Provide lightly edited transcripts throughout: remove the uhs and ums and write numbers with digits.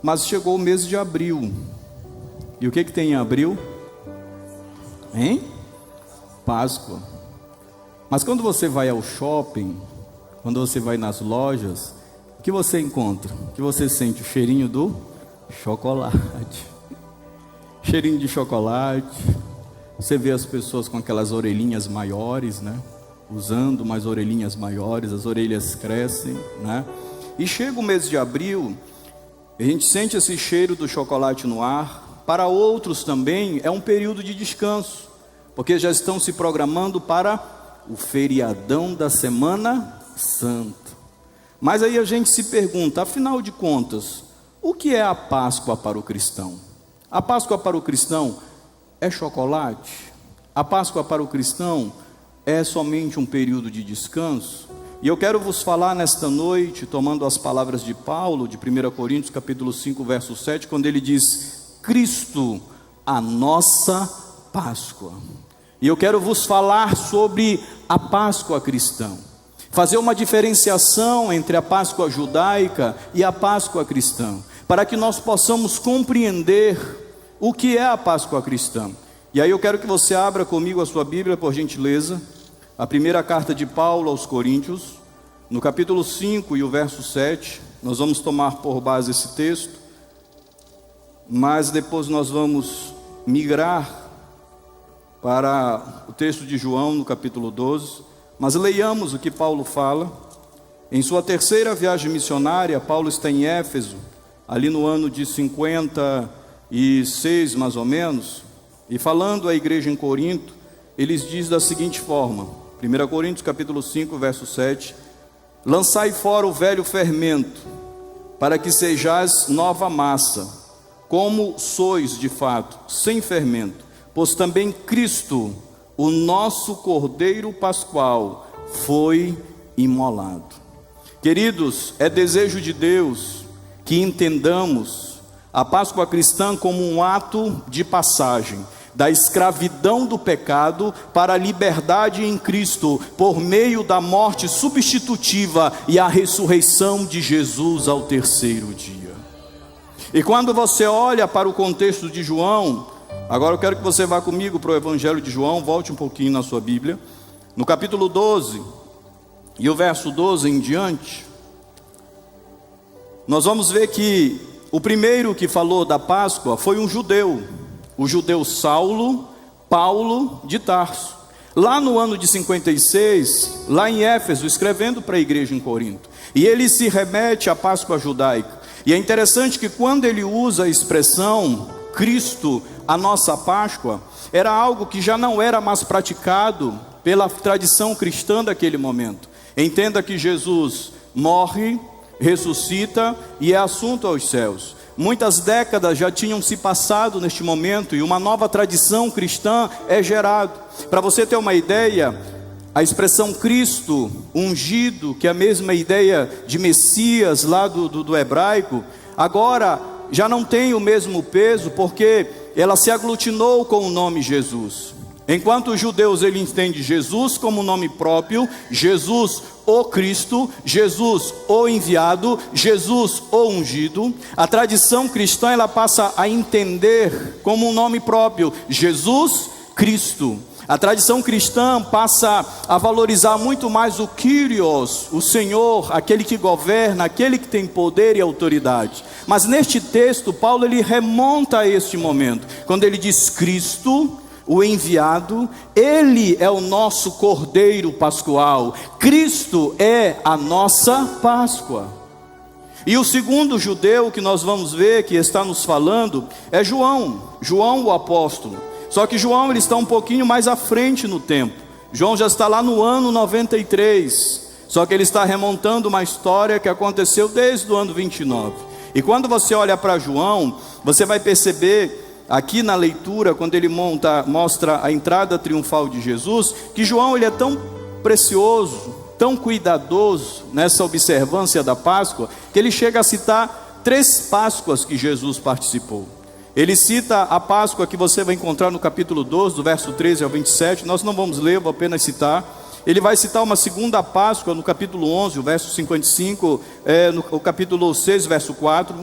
mas chegou o mês de abril. E o que tem em abril? Hein? Páscoa. Mas quando você vai ao shopping, quando você vai nas lojas, o que você encontra? O que você sente? O cheirinho do chocolate. Cheirinho de chocolate. Você vê as pessoas com aquelas orelhinhas maiores, né? Usando mais orelhinhas maiores, as orelhas crescem, né? E chega o mês de abril, a gente sente esse cheiro do chocolate no ar. Para outros também é um período de descanso, porque já estão se programando para o feriadão da Semana Santa. Mas aí a gente se pergunta, afinal de contas, o que é a Páscoa para o cristão? A Páscoa para o cristão é chocolate? A Páscoa para o cristão é somente um período de descanso? E eu quero vos falar nesta noite, tomando as palavras de Paulo, de 1 Coríntios capítulo 5, verso 7, quando ele diz, Cristo, a nossa Páscoa. E eu quero vos falar sobre a Páscoa cristã, fazer uma diferenciação entre a Páscoa judaica e a Páscoa cristã, para que nós possamos compreender o que é a Páscoa cristã. E aí eu quero que você abra comigo a sua Bíblia, por gentileza, a primeira carta de Paulo aos Coríntios, no capítulo 5 e o verso 7, nós vamos tomar por base esse texto, mas depois nós vamos migrar para o texto de João, no capítulo 12, mas leiamos o que Paulo fala. Em sua terceira viagem missionária, Paulo está em Éfeso, ali no ano de 56 mais ou menos, e falando à igreja em Corinto, ele diz da seguinte forma, 1 Coríntios capítulo 5, verso 7, lançai fora o velho fermento, para que sejais nova massa, como sois de fato, sem fermento, pois também Cristo, o nosso Cordeiro Pascual, foi imolado. Queridos, é desejo de Deus que entendamos a Páscoa cristã como um ato de passagem da escravidão do pecado para a liberdade em Cristo, por meio da morte substitutiva e a ressurreição de Jesus ao terceiro dia. E quando você olha para o contexto de João, agora eu quero que você vá comigo para o Evangelho de João, volte um pouquinho na sua Bíblia, no capítulo 12, e o verso 12 em diante, nós vamos ver que o primeiro que falou da Páscoa foi um judeu, o judeu Paulo de Tarso, lá no ano de 56, lá em Éfeso, escrevendo para a igreja em Corinto, e ele se remete à Páscoa judaica, e é interessante que quando ele usa a expressão Cristo, a nossa Páscoa, era algo que já não era mais praticado pela tradição cristã daquele momento. Entenda que Jesus morre, ressuscita e é assunto aos céus. Muitas décadas já tinham se passado neste momento e uma nova tradição cristã é gerada. Para você ter uma ideia, a expressão Cristo ungido, que é a mesma ideia de Messias lá do hebraico, agora já não tem o mesmo peso, porque ela se aglutinou com o nome Jesus. Enquanto os judeus ele entende Jesus como nome próprio, Jesus o Cristo, Jesus o enviado, Jesus o ungido, a tradição cristã ela passa a entender como um nome próprio, Jesus Cristo. A tradição cristã passa a valorizar muito mais o Kyrios, o Senhor, aquele que governa, aquele que tem poder e autoridade. Mas neste texto, Paulo ele remonta a este momento, quando ele diz Cristo, o enviado, ele é o nosso Cordeiro Pascual, Cristo é a nossa Páscoa. E o segundo judeu que nós vamos ver, que está nos falando, é João o apóstolo. Só que João ele está um pouquinho mais à frente no tempo. João já está lá no ano 93. Só que ele está remontando uma história que aconteceu desde o ano 29. E quando você olha para João, você vai perceber aqui na leitura, quando ele mostra a entrada triunfal de Jesus, que João ele é tão precioso, tão cuidadoso nessa observância da Páscoa, que ele chega a citar 3 Páscoas que Jesus participou. Ele cita a Páscoa que você vai encontrar no capítulo 12, do verso 13 ao 27, nós não vamos ler, vou apenas citar. Ele vai citar uma segunda Páscoa no capítulo 11, o verso 55, no capítulo 6, verso 4.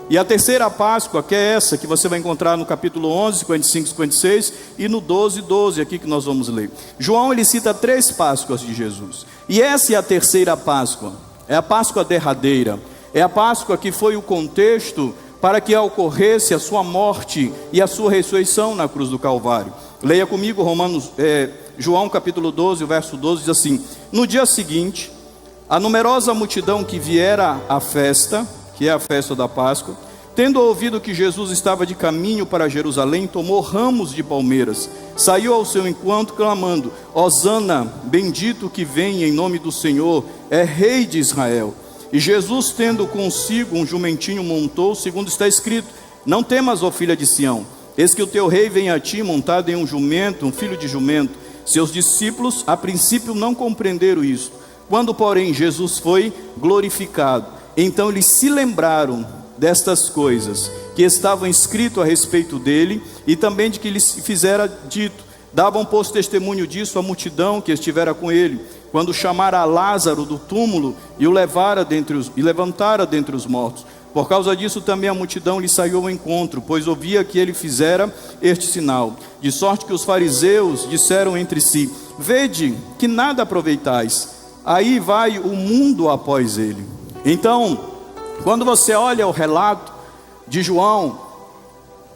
E a terceira Páscoa, que é essa que você vai encontrar no capítulo 11, 55, 56 e no 12, 12 aqui que nós vamos ler. João, ele cita 3 Páscoas de Jesus. E essa é a terceira Páscoa, é a Páscoa derradeira. É a Páscoa que foi o contexto para que ocorresse a sua morte e a sua ressurreição na cruz do Calvário. Leia comigo João capítulo 12, o verso 12 diz assim: no dia seguinte, a numerosa multidão que viera à festa, que é a festa da Páscoa, tendo ouvido que Jesus estava de caminho para Jerusalém, tomou ramos de palmeiras, saiu ao seu encontro clamando: Hosana, bendito que vem em nome do Senhor, é Rei de Israel. E Jesus, tendo consigo um jumentinho, montou, segundo está escrito: não temas, ó filha de Sião, eis que o teu rei vem a ti montado em um jumento, um filho de jumento. Seus discípulos a princípio não compreenderam isto. Quando porém Jesus foi glorificado, então eles se lembraram destas coisas que estavam escritas a respeito dele, e também de que lhes fizera dito. Davam, pois, testemunho disso a multidão que estivera com ele, quando chamara a Lázaro do túmulo e o levantara dentre os mortos. Por causa disso também a multidão lhe saiu ao encontro, pois ouvia que ele fizera este sinal. De sorte que os fariseus disseram entre si: vede que nada aproveitais, aí vai o mundo após ele. Então, quando você olha o relato de João,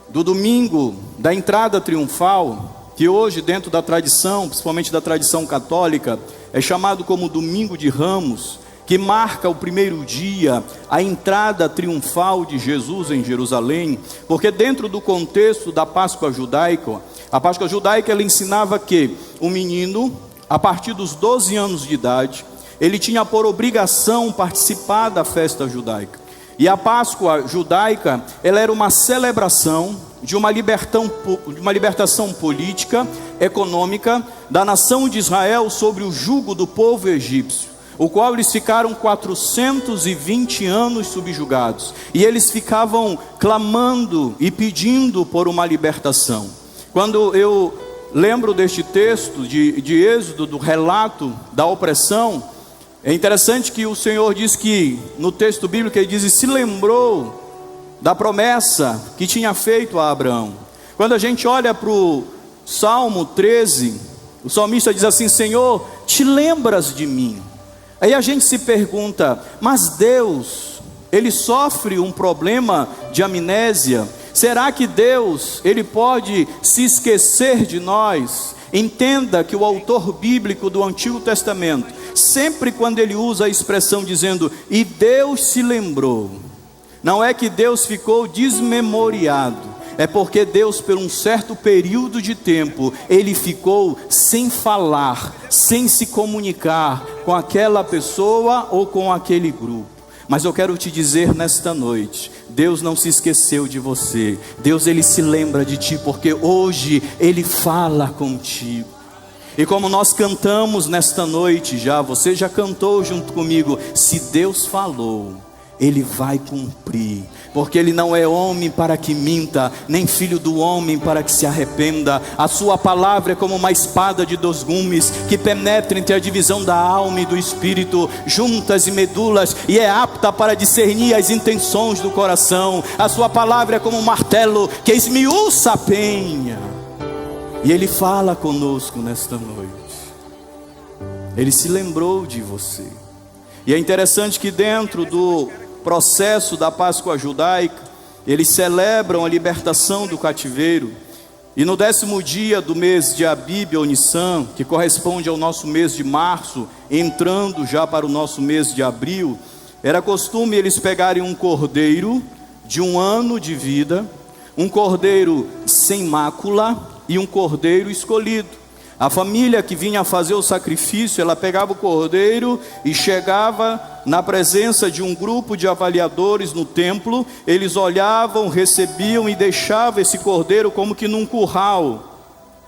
do domingo da entrada triunfal, que hoje dentro da tradição, principalmente da tradição católica, é chamado como Domingo de Ramos, que marca o primeiro dia, a entrada triunfal de Jesus em Jerusalém, porque dentro do contexto da Páscoa judaica, a Páscoa judaica ela ensinava que o menino, a partir dos 12 anos de idade, ele tinha por obrigação participar da festa judaica. E a Páscoa judaica, ela era uma celebração de uma libertação política, econômica, da nação de Israel sobre o jugo do povo egípcio, o qual eles ficaram 420 anos subjugados, e eles ficavam clamando e pedindo por uma libertação. Quando eu lembro deste texto de Êxodo, do relato da opressão, é interessante que o Senhor diz que, no texto bíblico, ele diz: e se lembrou da promessa que tinha feito a Abraão. Quando a gente olha para o Salmo 13, o salmista diz assim: Senhor, te lembras de mim? Aí a gente se pergunta, mas Deus, ele sofre um problema de amnésia? Será que Deus, ele pode se esquecer de nós? Entenda que o autor bíblico do Antigo Testamento, sempre quando ele usa a expressão dizendo, e Deus se lembrou, não é que Deus ficou desmemoriado, é porque Deus, por um certo período de tempo, ele ficou sem falar, sem se comunicar com aquela pessoa ou com aquele grupo. Mas eu quero te dizer nesta noite, Deus não se esqueceu de você. Deus, ele se lembra de ti, porque hoje ele fala contigo. E como nós cantamos nesta noite já, você já cantou junto comigo, se Deus falou, ele vai cumprir, porque ele não é homem para que minta, nem filho do homem para que se arrependa. A sua palavra é como uma espada de 2 gumes, que penetra entre a divisão da alma e do espírito, juntas e medulas, e é apta para discernir as intenções do coração. A sua palavra é como um martelo que esmiuça a penha. E ele fala conosco nesta noite. Ele se lembrou de você. E é interessante que dentro do processo da Páscoa judaica, eles celebram a libertação do cativeiro. E no 10º dia do mês de Abib ou Nissan, que corresponde ao nosso mês de março, entrando já para o nosso mês de abril, era costume eles pegarem um cordeiro de 1 ano de vida, um cordeiro sem mácula e um cordeiro escolhido. A família que vinha fazer o sacrifício, ela pegava o cordeiro e chegava na presença de um grupo de avaliadores no templo. Eles olhavam, recebiam e deixavam esse cordeiro como que num curral.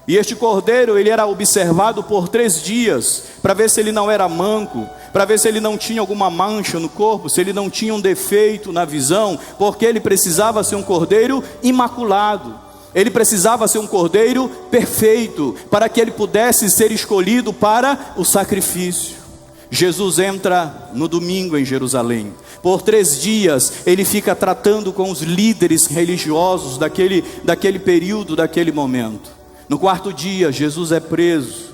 E este cordeiro, ele era observado por 3 dias, para ver se ele não era manco, para ver se ele não tinha alguma mancha no corpo, se ele não tinha um defeito na visão, porque ele precisava ser um cordeiro imaculado. Ele precisava ser um cordeiro perfeito, para que ele pudesse ser escolhido para o sacrifício. Jesus entra no domingo em Jerusalém. Por 3 dias ele fica tratando com os líderes religiosos daquele período, daquele momento. No 4º dia, Jesus é preso.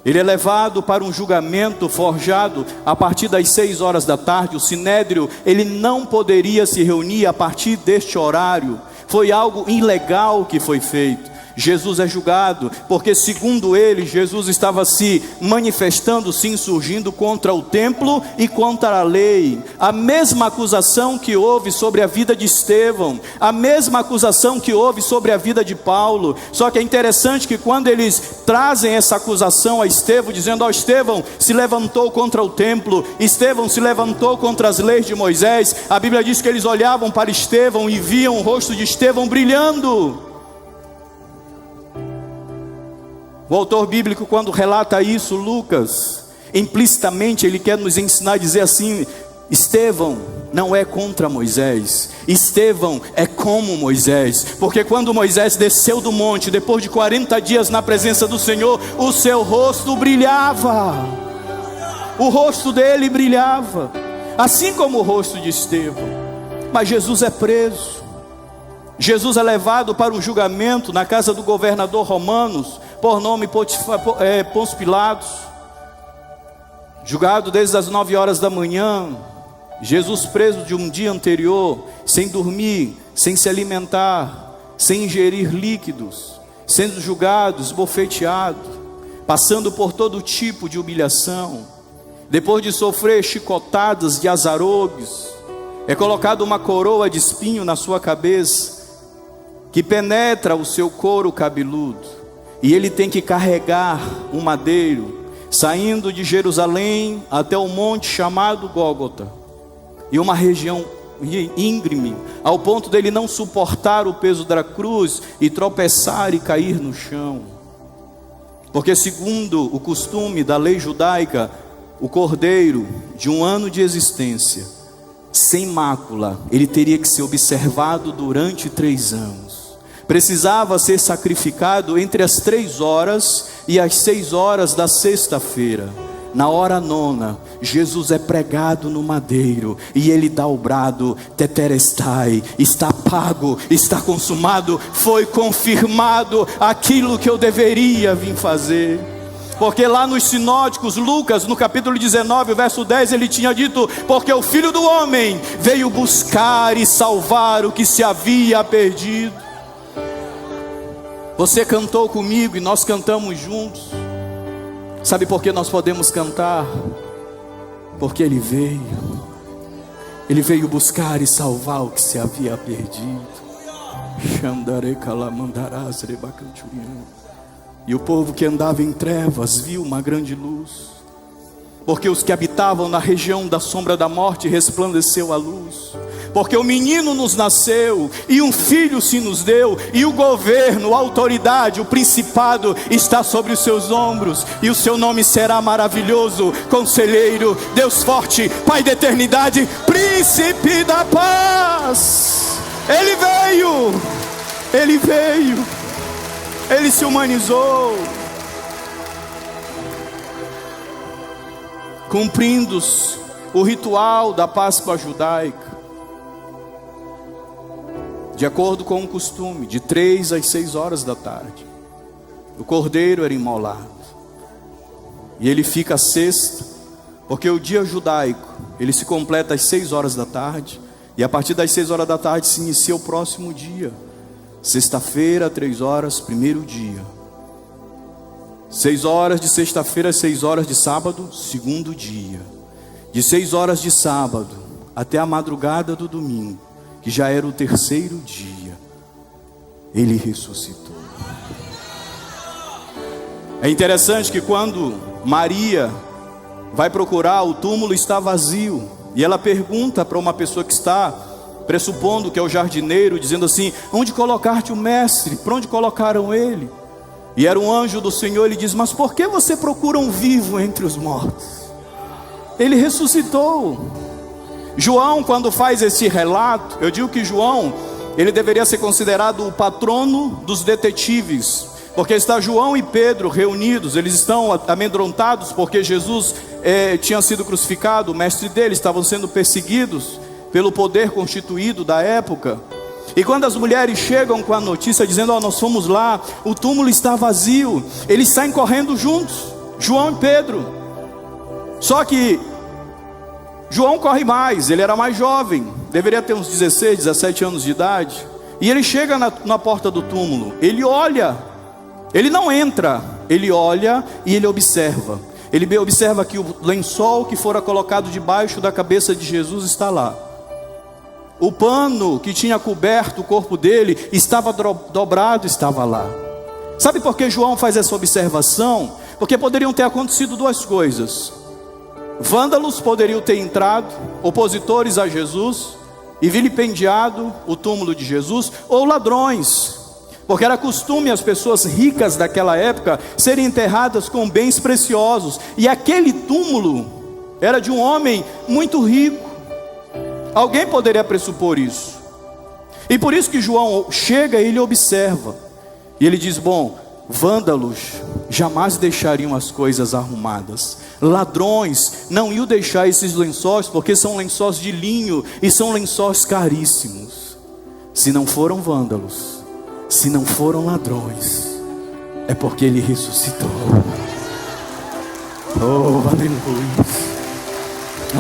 Ele é levado para um julgamento forjado a partir das 6 horas da tarde. O sinédrio, ele não poderia se reunir a partir deste horário. Foi algo ilegal que foi feito. Jesus é julgado, porque segundo ele, Jesus estava se manifestando, se insurgindo contra o templo e contra a lei. A mesma acusação que houve sobre a vida de Estevão, a mesma acusação que houve sobre a vida de Paulo. Só que é interessante que quando eles trazem essa acusação a Estevão, dizendo: ó, Estevão se levantou contra o templo, Estevão se levantou contra as leis de Moisés, a Bíblia diz que eles olhavam para Estevão e viam o rosto de Estevão brilhando. O autor bíblico, quando relata isso, Lucas, implicitamente ele quer nos ensinar a dizer assim: Estevão não é contra Moisés, Estevão é como Moisés, porque quando Moisés desceu do monte, depois de 40 dias na presença do Senhor, o seu rosto brilhava, o rosto dele brilhava, assim como o rosto de Estevão. Mas Jesus é preso, Jesus é levado para um julgamento na casa do governador romano, por nome Pôncio Pilatos, julgado desde as 9 horas da manhã. Jesus preso de um dia anterior, sem dormir, sem se alimentar, sem ingerir líquidos, sendo julgado, esbofeteado, passando por todo tipo de humilhação. Depois de sofrer chicotadas de azarogues, é colocada uma coroa de espinho na sua cabeça, que penetra o seu couro cabeludo. E ele tem que carregar um madeiro, saindo de Jerusalém até o monte chamado Gólgota, e uma região íngreme, ao ponto dele não suportar o peso da cruz e tropeçar e cair no chão. Porque segundo o costume da lei judaica, o cordeiro de 1 ano de existência, sem mácula, ele teria que ser observado durante 3 anos. Precisava ser sacrificado entre as 3 horas e as 6 horas da sexta-feira. Na hora 9, Jesus é pregado no madeiro, e ele dá o brado: tetelestai, está pago, está consumado, foi confirmado aquilo que eu deveria vir fazer. Porque lá nos sinóticos, Lucas, no capítulo 19, verso 10, ele tinha dito: porque o Filho do Homem veio buscar e salvar o que se havia perdido. Você cantou comigo e nós cantamos juntos. Sabe por que nós podemos cantar? Porque Ele veio buscar e salvar o que se havia perdido. E o povo que andava em trevas viu uma grande luz, porque os que habitavam na região da sombra da morte resplandeceu a luz. Porque o menino nos nasceu, e um filho se nos deu, e o governo, a autoridade, o principado está sobre os seus ombros, e o seu nome será maravilhoso, Conselheiro, Deus forte, Pai da eternidade, Príncipe da paz. Ele veio, Ele se humanizou, cumprindo o ritual da Páscoa judaica. De acordo com o costume, de 3 às 6 horas da tarde, o cordeiro era imolado. E ele fica à sexta, porque o dia judaico, ele se completa às 6 horas da tarde. E a partir das 6 horas da tarde se inicia o próximo dia. Sexta-feira, 3 horas, primeiro dia. 6 horas de sexta-feira, 6 horas de sábado, segundo dia. De 6 horas de sábado até a madrugada do domingo, que já era o 3º dia, Ele ressuscitou. É interessante que quando Maria vai procurar, o túmulo está vazio, e ela pergunta para uma pessoa que está, pressupondo que é o jardineiro, dizendo assim: onde colocaste o mestre? Para onde colocaram ele? E era um anjo do Senhor. Ele diz: mas por que você procura um vivo entre os mortos? Ele ressuscitou. João, quando faz esse relato, eu digo que João, ele deveria ser considerado o patrono dos detetives, porque está João e Pedro reunidos, eles estão amedrontados porque Jesus tinha sido crucificado, o mestre deles, estavam sendo perseguidos pelo poder constituído da época. E quando as mulheres chegam com a notícia dizendo: nós fomos lá, o túmulo está vazio, eles saem correndo juntos, João e Pedro. Só que João corre mais, ele era mais jovem, deveria ter uns 16, 17 anos de idade. E ele chega na porta do túmulo, ele olha, ele não entra, ele olha e ele observa. Ele observa que o lençol que fora colocado debaixo da cabeça de Jesus está lá. O pano que tinha coberto o corpo dele estava dobrado, estava lá. Sabe por que João faz essa observação? Porque poderiam ter acontecido duas coisas. Vândalos poderiam ter entrado, opositores a Jesus, e vilipendiado o túmulo de Jesus, ou ladrões, porque era costume as pessoas ricas daquela época serem enterradas com bens preciosos, e aquele túmulo era de um homem muito rico. Alguém poderia pressupor isso, e por isso que João chega e ele observa, e ele diz: bom, vândalos jamais deixariam as coisas arrumadas, ladrões não iam deixar esses lençóis, porque são lençóis de linho, e são lençóis caríssimos. Se não foram vândalos, se não foram ladrões, é porque ele ressuscitou. Oh, aleluia,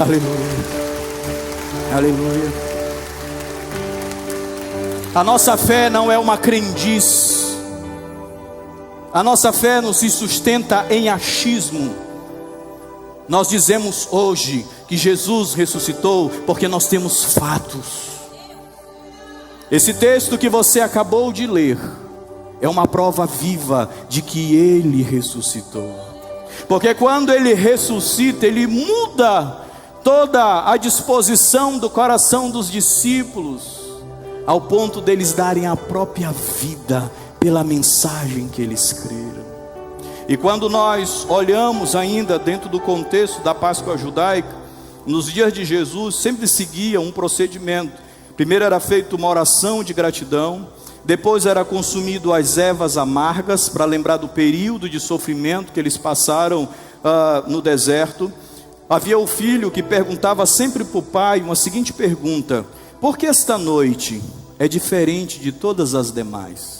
aleluia, aleluia. A nossa fé não é uma crendice, a nossa fé não se sustenta em achismo. Nós dizemos hoje que Jesus ressuscitou porque nós temos fatos. Esse texto que você acabou de ler é uma prova viva de que Ele ressuscitou. Porque quando Ele ressuscita, Ele muda toda a disposição do coração dos discípulos, ao ponto deles darem a própria vida pela mensagem que eles creram. E quando nós olhamos ainda dentro do contexto da Páscoa judaica, nos dias de Jesus sempre seguia um procedimento. Primeiro era feita uma oração de gratidão, depois era consumido as ervas amargas, para lembrar do período de sofrimento que eles passaram no deserto. Havia o filho que perguntava sempre para o pai uma seguinte pergunta: por que esta noite é diferente de todas as demais?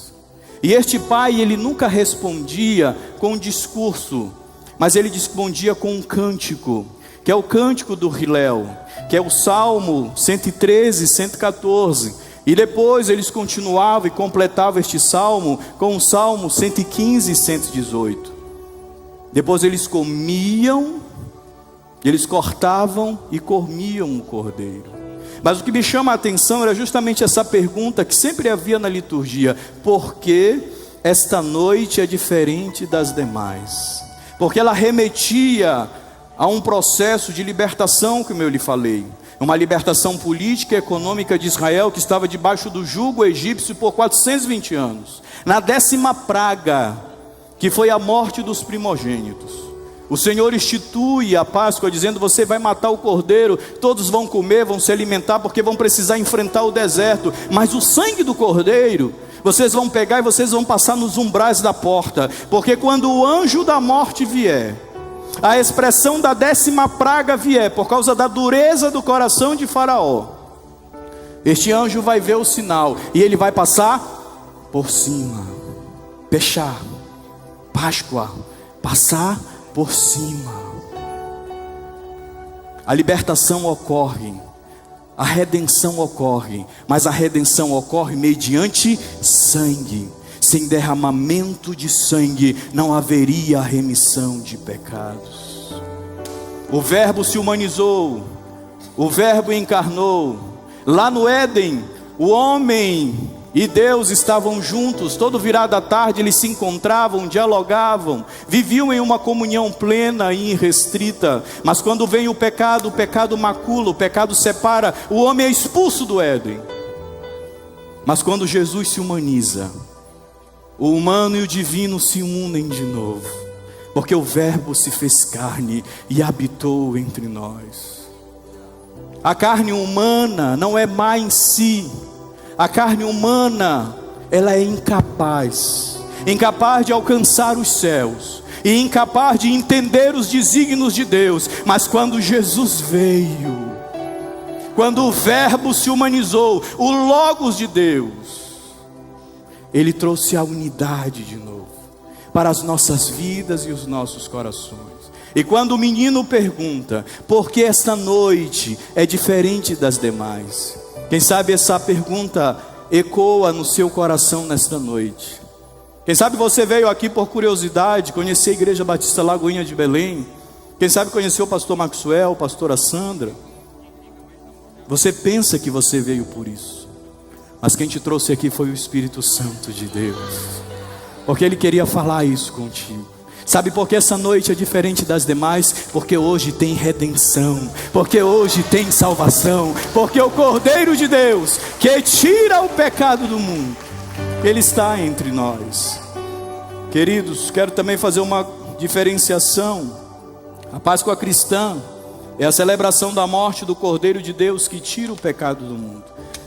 E este pai, ele nunca respondia com um discurso, mas ele respondia com um cântico, que é o cântico do Hillel, que é o Salmo 113, 114. E depois eles continuavam e completavam este salmo com o Salmo 115 e 118. Depois eles comiam, eles cortavam e comiam o cordeiro. Mas o que me chama a atenção era justamente essa pergunta que sempre havia na liturgia: por que esta noite é diferente das demais? Porque ela remetia a um processo de libertação, como eu lhe falei, uma libertação política e econômica de Israel, que estava debaixo do jugo egípcio por 420 anos, na 10ª praga, que foi a morte dos primogênitos. O Senhor institui a Páscoa dizendo: você vai matar o cordeiro, todos vão comer, vão se alimentar, porque vão precisar enfrentar o deserto, mas o sangue do cordeiro vocês vão pegar e vocês vão passar nos umbrais da porta, porque quando o anjo da morte vier, a expressão da 10ª praga vier, por causa da dureza do coração de Faraó, este anjo vai ver o sinal, e ele vai passar por cima. Pechar, Páscoa, passar por cima. A libertação ocorre, a redenção ocorre, mas a redenção ocorre mediante sangue. Sem derramamento de sangue não haveria remissão de pecados. O Verbo se humanizou, o Verbo encarnou. Lá no Éden, o homem e Deus estavam juntos, todo virado à tarde eles se encontravam, dialogavam, viviam em uma comunhão plena e irrestrita. Mas quando vem o pecado macula, o pecado separa, o homem é expulso do Éden. Mas quando Jesus se humaniza, o humano e o divino se unem de novo, porque o Verbo se fez carne e habitou entre nós. A carne humana não é má em si. A carne humana, ela é incapaz de alcançar os céus, e incapaz de entender os desígnios de Deus. Mas quando Jesus veio, quando o Verbo se humanizou, o Logos de Deus, Ele trouxe a unidade de novo para as nossas vidas e os nossos corações. E quando o menino pergunta, por que esta noite é diferente das demais? Quem sabe essa pergunta ecoa no seu coração nesta noite. Quem sabe você veio aqui por curiosidade, conhecer a Igreja Batista Lagoinha de Belém. Quem sabe conheceu o pastor Maxwell, a pastora Sandra. Você pensa que você veio por isso, mas quem te trouxe aqui foi o Espírito Santo de Deus, porque Ele queria falar isso contigo. Sabe por que essa noite é diferente das demais? Porque hoje tem redenção, porque hoje tem salvação, porque o Cordeiro de Deus, que tira o pecado do mundo, Ele está entre nós. Queridos, quero também fazer uma diferenciação. A Páscoa cristã é a celebração da morte do Cordeiro de Deus que tira o pecado do mundo.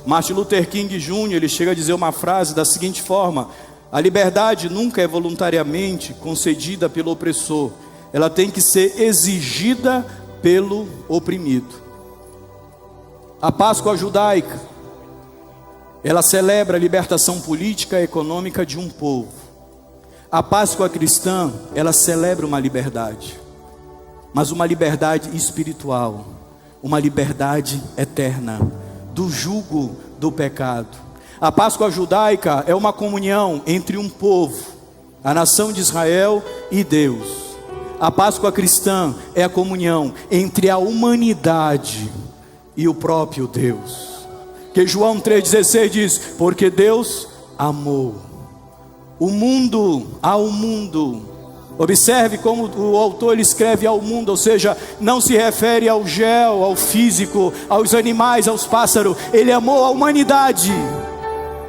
Martin Luther King Jr., ele chega a dizer uma frase da seguinte forma: a liberdade nunca é voluntariamente concedida pelo opressor, ela tem que ser exigida pelo oprimido. A Páscoa judaica, ela celebra a libertação política e econômica de um povo. A Páscoa cristã, ela celebra uma liberdade, mas uma liberdade espiritual, uma liberdade eterna do jugo do pecado. A Páscoa judaica é uma comunhão entre um povo, a nação de Israel, e Deus. A Páscoa cristã é a comunhão entre a humanidade e o próprio Deus. Que João 3,16 diz: porque Deus amou o mundo, ao mundo. Observe como o autor ele escreve ao mundo, ou seja, não se refere ao gel, ao físico, aos animais, aos pássaros. Ele amou a humanidade.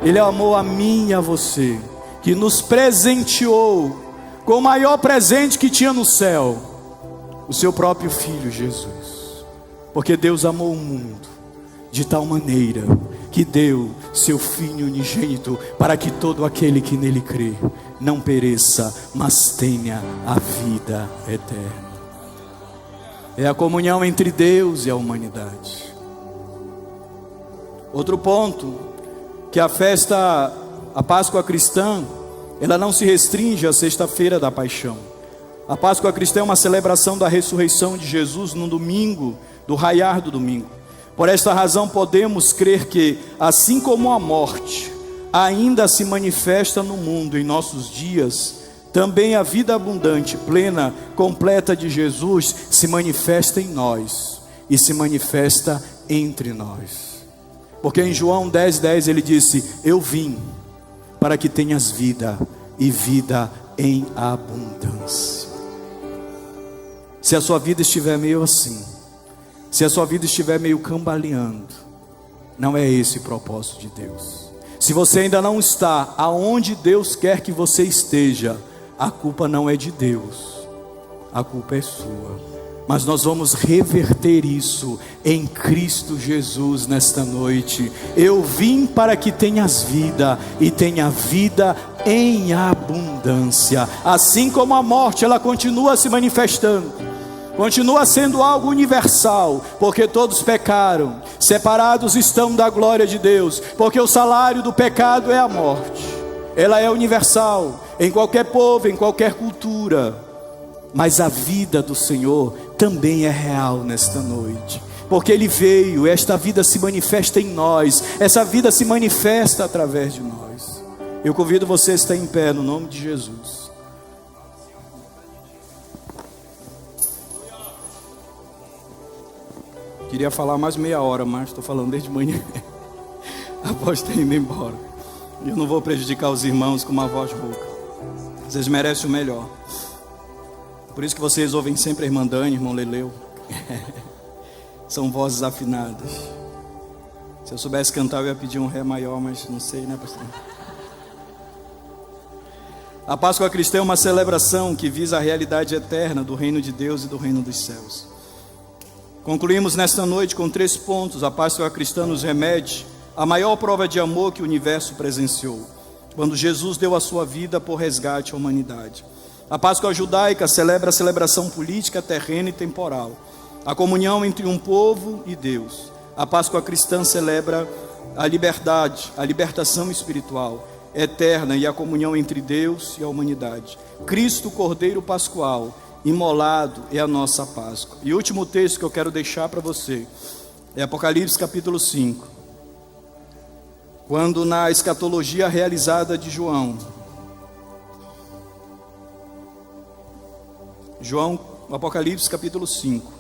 Ele amou a mim e a você, que nos presenteou com o maior presente que tinha no céu, o seu próprio Filho Jesus. Porque Deus amou o mundo de tal maneira que deu seu Filho unigênito, para que todo aquele que nele crê não pereça, mas tenha a vida eterna. É a comunhão entre Deus e a humanidade. Outro ponto, que a festa, a Páscoa cristã, ela não se restringe à sexta-feira da paixão. A Páscoa cristã é uma celebração da ressurreição de Jesus no domingo, do raiar do domingo. Por esta razão podemos crer que, assim como a morte ainda se manifesta no mundo em nossos dias, também a vida abundante, plena, completa de Jesus se manifesta em nós e se manifesta entre nós. Porque em João 10,10 ele disse: eu vim para que tenhas vida e vida em abundância. Se a sua vida estiver meio assim, se a sua vida estiver meio cambaleando, não é esse o propósito de Deus. Se você ainda não está aonde Deus quer que você esteja, a culpa não é de Deus, a culpa é sua. Mas nós vamos reverter isso em Cristo Jesus nesta noite. Eu vim para que tenhas vida e tenha vida em abundância. Assim como a morte, ela continua se manifestando, continua sendo algo universal, porque todos pecaram, separados estão da glória de Deus, porque o salário do pecado é a morte. Ela é universal, em qualquer povo, em qualquer cultura. Mas a vida do Senhor também é real nesta noite, porque Ele veio, esta vida se manifesta em nós, essa vida se manifesta através de nós. Eu convido você a estar em pé no nome de Jesus. Queria falar mais meia hora, mas estou falando desde manhã. Após ter ido embora. Eu não vou prejudicar os irmãos com uma voz rouca. Vocês merecem o melhor. Por isso que vocês ouvem sempre a irmã Dani, irmão Leleu. São vozes afinadas. Se eu soubesse cantar eu ia pedir um ré maior, mas não sei, né, pastor? A Páscoa cristã é uma celebração que visa a realidade eterna do reino de Deus e do reino dos céus. Concluímos nesta noite com 3 pontos. A Páscoa cristã nos remete à maior prova de amor que o universo presenciou, quando Jesus deu a sua vida por resgate à humanidade. A Páscoa judaica celebra a celebração política, terrena e temporal, a comunhão entre um povo e Deus. A Páscoa cristã celebra a liberdade, a libertação espiritual eterna e a comunhão entre Deus e a humanidade. Cristo, Cordeiro Pascual, imolado, é a nossa Páscoa. E o último texto que eu quero deixar para você é Apocalipse capítulo 5. Quando na escatologia realizada de João, Apocalipse capítulo 5,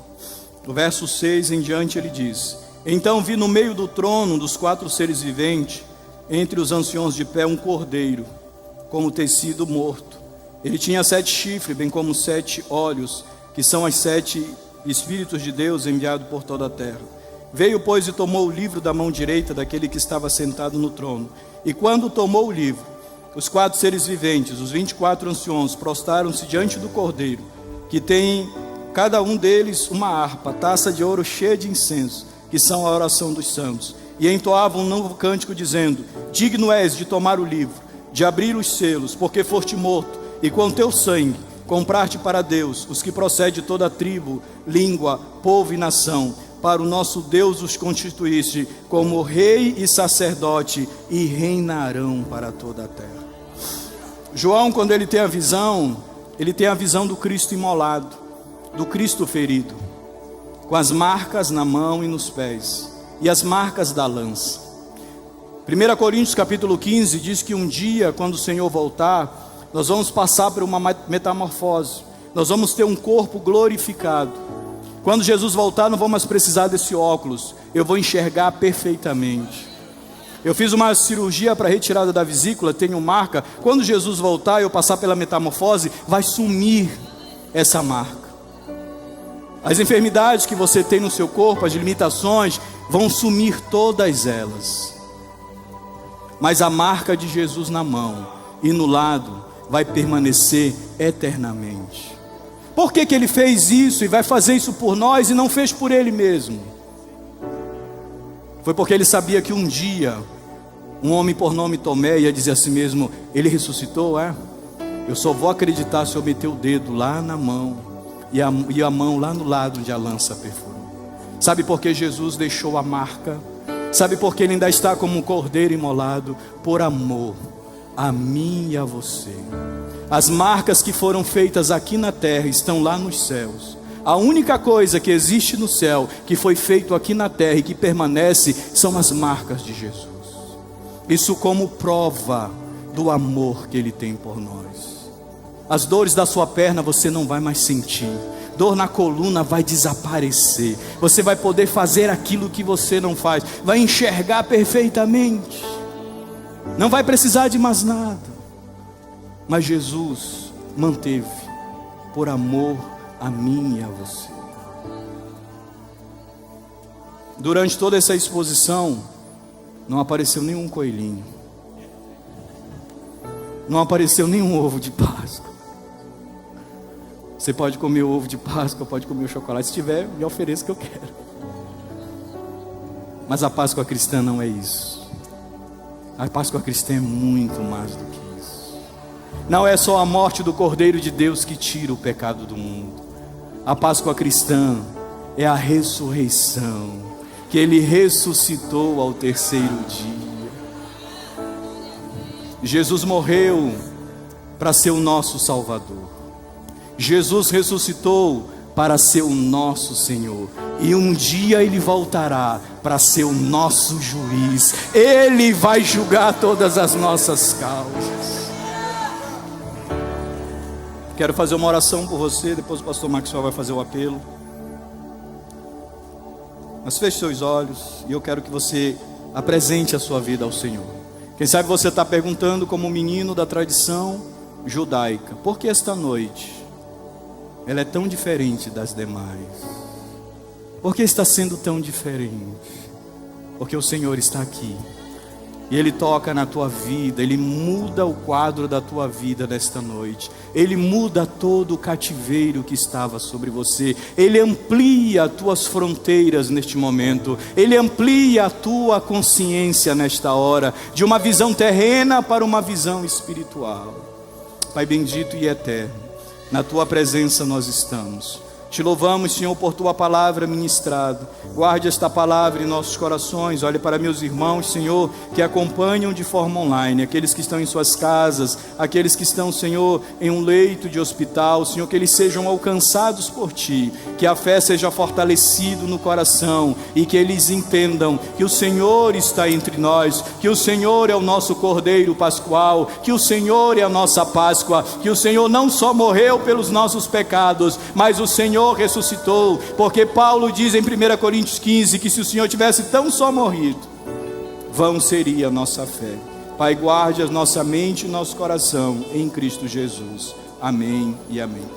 no verso 6 em diante, ele diz: Então vi no meio do trono dos 4 seres viventes, entre os anciãos de pé, um cordeiro, como tecido morto. Ele tinha 7 chifres, bem como 7 olhos, que são os 7 Espíritos de Deus enviados por toda a terra. Veio, pois, e tomou o livro da mão direita daquele que estava sentado no trono. E quando tomou o livro, os 4 seres viventes, os 24 anciãos, prostraram-se diante do cordeiro, que tem cada um deles uma harpa, taça de ouro cheia de incenso, que são a oração dos santos. E entoavam um novo cântico, dizendo: Digno és de tomar o livro, de abrir os selos, porque foste morto, e com teu sangue compraste para Deus os que procedem de toda tribo, língua, povo e nação. Para o nosso Deus os constituíste como rei e sacerdote, e reinarão para toda a terra. João, quando ele tem a visão do Cristo imolado, do Cristo ferido, com as marcas na mão e nos pés, e as marcas da lança. 1 Coríntios capítulo 15 diz que um dia, quando o Senhor voltar, nós vamos passar por uma metamorfose, nós vamos ter um corpo glorificado. Quando Jesus voltar, não vou mais precisar desse óculos, eu vou enxergar perfeitamente. Eu fiz uma cirurgia para retirada da vesícula, tenho marca. Quando Jesus voltar e eu passar pela metamorfose, vai sumir essa marca. As enfermidades que você tem no seu corpo, as limitações, vão sumir todas elas. Mas a marca de Jesus na mão e no lado vai permanecer eternamente. Por que ele fez isso e vai fazer isso por nós e não fez por ele mesmo? Foi porque ele sabia que um dia um homem por nome Tomé ia dizer a si mesmo: ele ressuscitou, é? Eu só vou acreditar se eu meter o dedo lá na mão e a mão lá no lado onde a lança perfurou. Sabe por que Jesus deixou a marca? Sabe por que ele ainda está como um cordeiro imolado? Por amor a mim e a você. As marcas que foram feitas aqui na terra estão lá nos céus. A única coisa que existe no céu, que foi feito aqui na terra e que permanece, são as marcas de Jesus. Isso como prova do amor que ele tem por nós. As dores da sua perna você não vai mais sentir. Dor na coluna vai desaparecer. Você vai poder fazer aquilo que você não faz. Vai enxergar perfeitamente. Não vai precisar de mais nada. Mas Jesus manteve, por amor a mim e a você. Durante toda essa exposição, não apareceu nenhum coelhinho, não apareceu nenhum ovo de Páscoa. Você pode comer o ovo de Páscoa, pode comer o chocolate, se tiver, me ofereça que eu quero. Mas a Páscoa cristã não é isso. A Páscoa cristã é muito mais do que isso. Não é só a morte do Cordeiro de Deus que tira o pecado do mundo. A Páscoa cristã é a ressurreição, que ele ressuscitou ao 3º dia. Jesus morreu para ser o nosso Salvador. Jesus ressuscitou para ser o nosso Senhor. E um dia ele voltará para ser o nosso juiz. Ele vai julgar todas as nossas causas. Quero fazer uma oração por você. Depois o pastor Maxwell vai fazer o apelo. Mas feche seus olhos e eu quero que você apresente a sua vida ao Senhor. Quem sabe você está perguntando, como menino da tradição judaica: por que esta noite ela é tão diferente das demais? Por que está sendo tão diferente? Porque o Senhor está aqui e Ele toca na tua vida. Ele muda o quadro da tua vida nesta noite. Ele muda todo o cativeiro que estava sobre você. Ele amplia as tuas fronteiras neste momento. Ele amplia a tua consciência nesta hora, de uma visão terrena para uma visão espiritual. Pai bendito e eterno, Na tua presença nós estamos. Te louvamos, Senhor, por tua palavra ministrada. Guarde esta palavra em nossos corações. Olhe para meus irmãos, Senhor, que acompanham de forma online, aqueles que estão em suas casas, aqueles que estão, Senhor, em um leito de hospital, Senhor, que eles sejam alcançados por ti, que a fé seja fortalecida no coração e que eles entendam que o Senhor está entre nós, que o Senhor é o nosso Cordeiro Pascual, que o Senhor é a nossa Páscoa, que o Senhor não só morreu pelos nossos pecados, mas o Senhor ressuscitou, porque Paulo diz em 1 Coríntios 15 que se o Senhor tivesse tão só morrido, vão seria a nossa fé. Pai, guarde a nossa mente e nosso coração em Cristo Jesus. Amém e amém.